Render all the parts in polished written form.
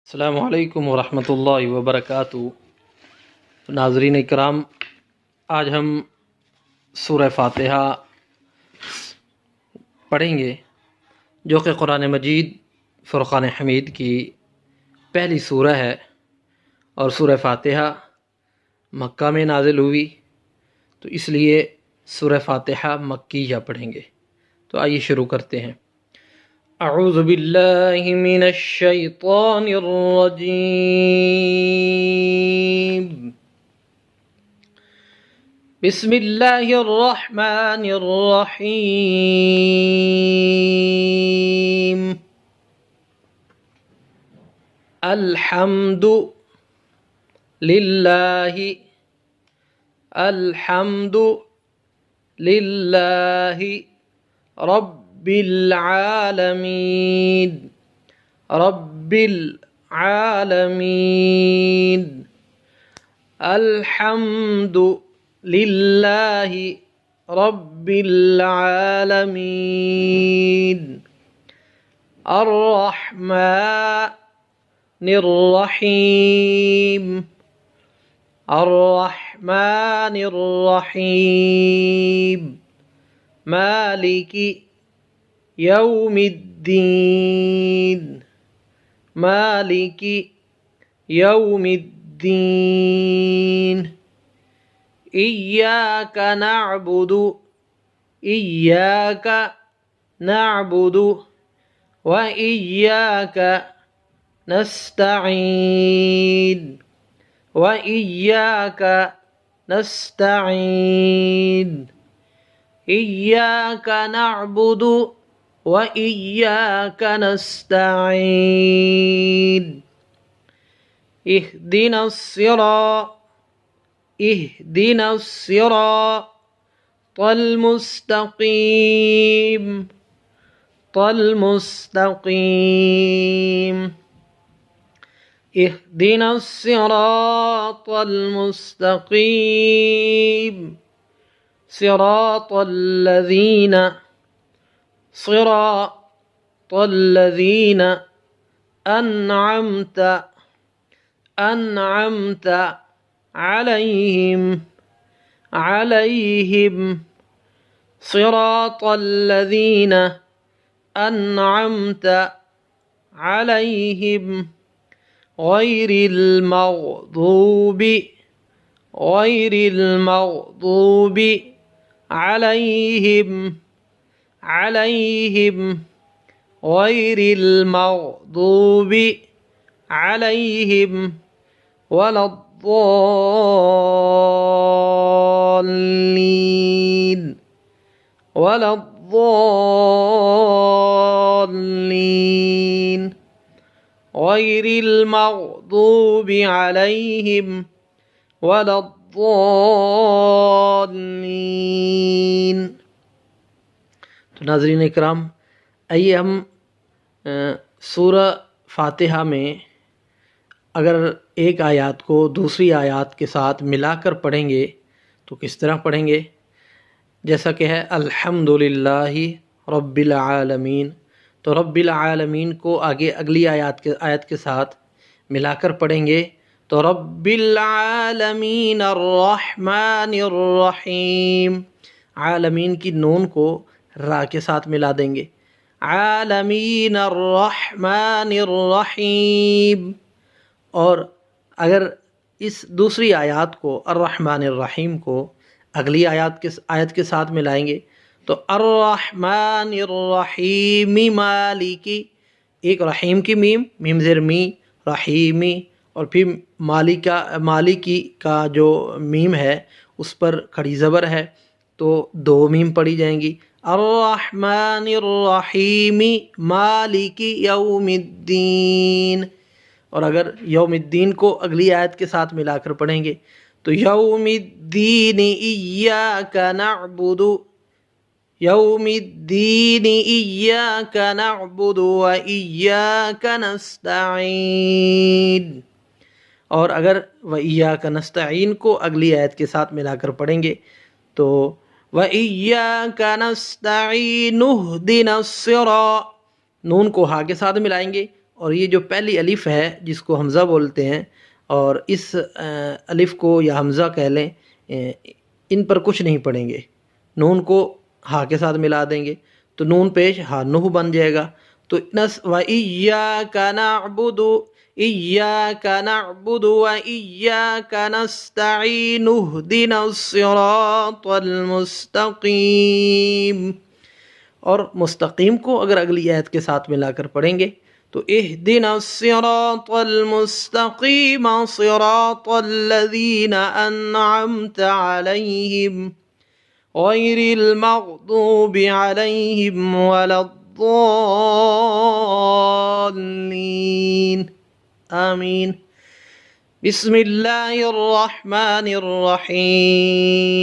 السلام علیکم ورحمۃ اللہ وبرکاتہ۔ ناظرین اکرام، آج ہم سورہ فاتحہ پڑھیں گے جو کہ قرآن مجید فرقان حمید کی پہلی سورہ ہے، اور سورہ فاتحہ مکہ میں نازل ہوئی، تو اس لیے سورہ فاتحہ مکیہ پڑھیں گے۔ تو آئیے شروع کرتے ہیں۔ اعوذ باللہ من الشیطان الرجیم، بسم اللہ الرحمن الرحیم، الحمد للہ رب العالمین الحمد للہ رب العالمین، الرحمن الرحیم، مالک یوم الدین، ایاک نعبد و ایاک نستعین، ایاک نعبد و ایاک نستعین، اہدنا الصراط المستقیم، اہدنا الصراط المستقیم، صراط الذین انعمت علیہم، صراط الذین انعمت علیہم، غیر المغضوب علیہم ولا الضالین، غیر المغضوب علیہم ولا الضالین۔ تو ناظرین اکرام، آئیے ہم سورہ فاتحہ میں اگر ایک آیات کو دوسری آیات کے ساتھ ملا کر پڑھیں گے تو کس طرح پڑھیں گے۔ جیسا کہ ہے الحمد للہ رب العالمین، تو رب العالمین کو آگے اگلی آیت کے ساتھ ملا کر پڑھیں گے تو رب العالمین الرحمن الرحیم، عالمین کی نون کو را کے ساتھ ملا دیں گے، عالمین الرحمن الرحیم۔ اور اگر اس دوسری آیات کو الرحمن الرحیم کو اگلی آیت کے ساتھ ملائیں گے تو الرحمن الرحیم مالکی، ایک رحیم کی میم زیر می، رحیمی، اور پھر مالکی کا جو میم ہے اس پر کھڑی زبر ہے تو دو میم پڑھی جائیں گی، الرحمن الرحیم مالک یوم الدین۔ اور اگر یوم الدین کو اگلی آیت کے ساتھ ملا کر پڑھیں گے تو یوم الدین ایاک نعبد و ایاک نستعین، اور اگر وَإِيَّاكَ نَسْتَعِينُ کو اگلی آیت کے ساتھ ملا کر پڑھیں گے تو وَإِيَّاكَ نَسْتَعِينُ اهْدِنَا الصِّرَاطَ، نون کو ہا کے ساتھ ملائیں گے और ये जो पहली अलिफ है जिसको हमज़ा बोलते हैं, और इस अलिफ को या हमज़ा कह लें, इन पर कुछ नहीं पढ़ेंगे। नून को हा के साथ मिला देंगे तो नून पेश हा नुह बन जाएगा। तो नस व इय्याका नअबुदु, इय्याका नअबुदु व इय्याका नस्तईन इहदिनस सिरातल मुस्तकीम। और मुस्तकीम को अगर अगली आयत के साथ मिलाकर पढ़ेंगे तो इहदिनस सिरातल मुस्तकीम सिरातल लज़ीना अन्अमता अलैहिम गैरिल मग़दूबि अलैहिम वलद्दाल्लीन। आमीन। बिस्मिल्लाहिर रहमानिर रहीम।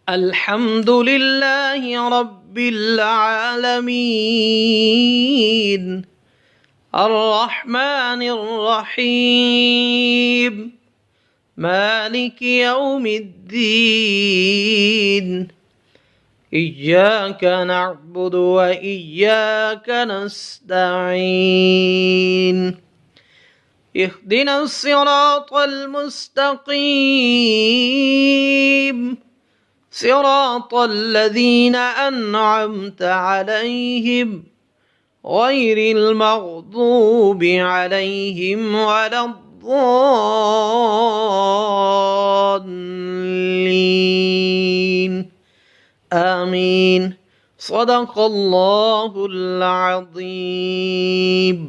अल्हम्दुलिल्लाहि रब्बिल आलमीन अर्रहमानिर रहीम मालिकि यौमिद्दीन इय्याका नअबुदु व इय्याका नस्तईन इहदिनस सिरातल मुस्तकीम सिरातल लज़ीना अन्अमता अलैहिम गैरिल मग़दूबि अलैहिम वलद्दाल्लीन। आमीन। सदक़ल्लाहुल अज़ीम।